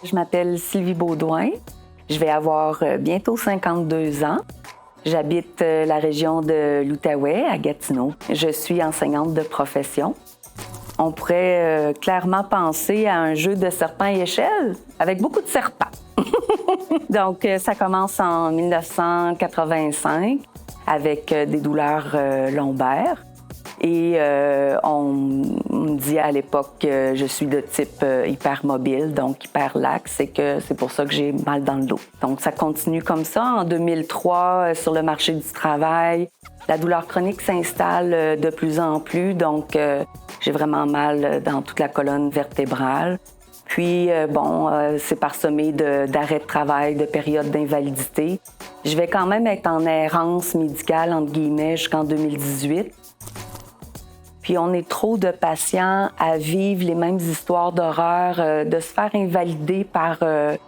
Je m'appelle Sylvie Baudouin. Je vais avoir bientôt 52 ans. J'habite la région de l'Outaouais, à Gatineau. Je suis enseignante de profession. On pourrait clairement penser à un jeu de serpent et échelle avec beaucoup de serpents. Donc, ça commence en 1985 avec des douleurs lombaires. Et on me dit à l'époque que je suis de type hypermobile, donc hyperlaxe, et que c'est pour ça que j'ai mal dans le dos. Donc, ça continue comme ça. En 2003, sur le marché du travail, la douleur chronique s'installe de plus en plus, donc j'ai vraiment mal dans toute la colonne vertébrale. Puis, c'est parsemé d'arrêts de travail, de périodes d'invalidité. Je vais quand même être en errance médicale, entre guillemets, jusqu'en 2018. Puis on est trop de patients à vivre les mêmes histoires d'horreur, de se faire invalider par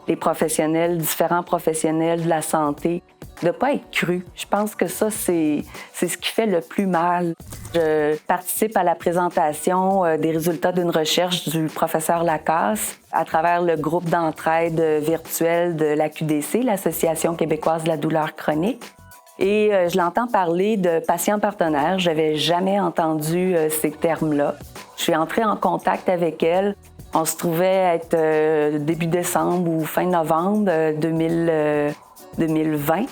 les professionnels, différents professionnels de la santé, de ne pas être cru. Je pense que ça, c'est ce qui fait le plus mal. Je participe à la présentation des résultats d'une recherche du professeur Lacasse à travers le groupe d'entraide virtuel de l'AQDC, l'Association québécoise de la douleur chronique. Et je l'entends parler de patients partenaires. Je n'avais jamais entendu ces termes-là. Je suis entrée en contact avec elle. On se trouvait être début décembre ou fin novembre 2020.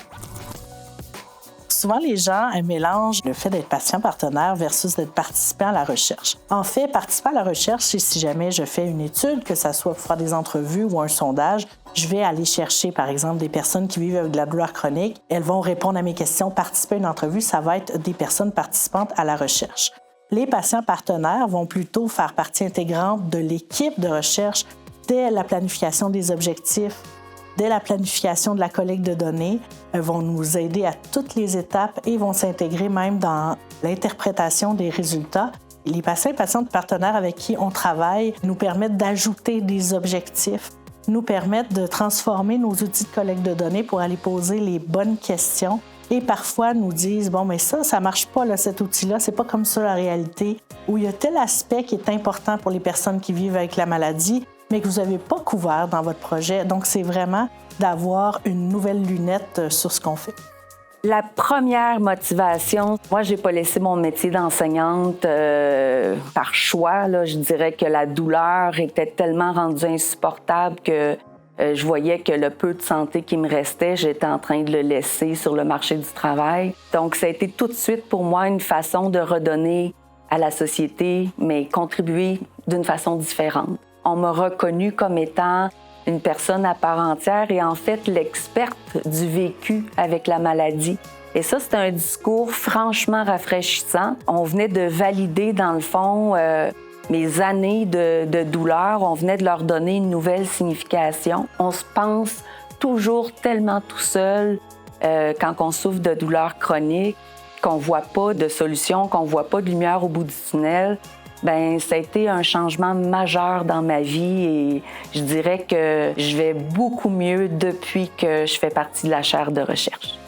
Souvent, les gens mélangent le fait d'être patient partenaire versus d'être participant à la recherche. En fait, participer à la recherche, c'est si jamais je fais une étude, que ça soit pour faire des entrevues ou un sondage, je vais aller chercher, par exemple, des personnes qui vivent avec de la douleur chronique. Elles vont répondre à mes questions, participer à une entrevue, ça va être des personnes participantes à la recherche. Les patients partenaires vont plutôt faire partie intégrante de l'équipe de recherche dès la planification des objectifs, dès la planification de la collecte de données, vont nous aider à toutes les étapes et vont s'intégrer même dans l'interprétation des résultats. Les patients et patientes partenaires avec qui on travaille nous permettent d'ajouter des objectifs, nous permettent de transformer nos outils de collecte de données pour aller poser les bonnes questions et parfois nous disent « Bon, mais ça marche pas, là, cet outil-là, c'est pas comme ça la réalité. » Ou il y a tel aspect qui est important pour les personnes qui vivent avec la maladie, mais que vous n'avez pas couvert dans votre projet. Donc, c'est vraiment d'avoir une nouvelle lunette sur ce qu'on fait. La première motivation, moi, j'ai pas laissé mon métier d'enseignante par choix. Là. Je dirais que la douleur était tellement rendue insupportable que je voyais que le peu de santé qui me restait, j'étais en train de le laisser sur le marché du travail. Donc, ça a été tout de suite pour moi une façon de redonner à la société, mais contribuer d'une façon différente. On m'a reconnue comme étant une personne à part entière et en fait l'experte du vécu avec la maladie. Et ça, c'est un discours franchement rafraîchissant. On venait de valider, dans le fond, mes années de douleur. On venait de leur donner une nouvelle signification. On se pense toujours tellement tout seul quand on souffre de douleurs chroniques, qu'on voit pas de solution, qu'on voit pas de lumière au bout du tunnel. Bien, ça a été un changement majeur dans ma vie et je dirais que je vais beaucoup mieux depuis que je fais partie de la chaire de recherche.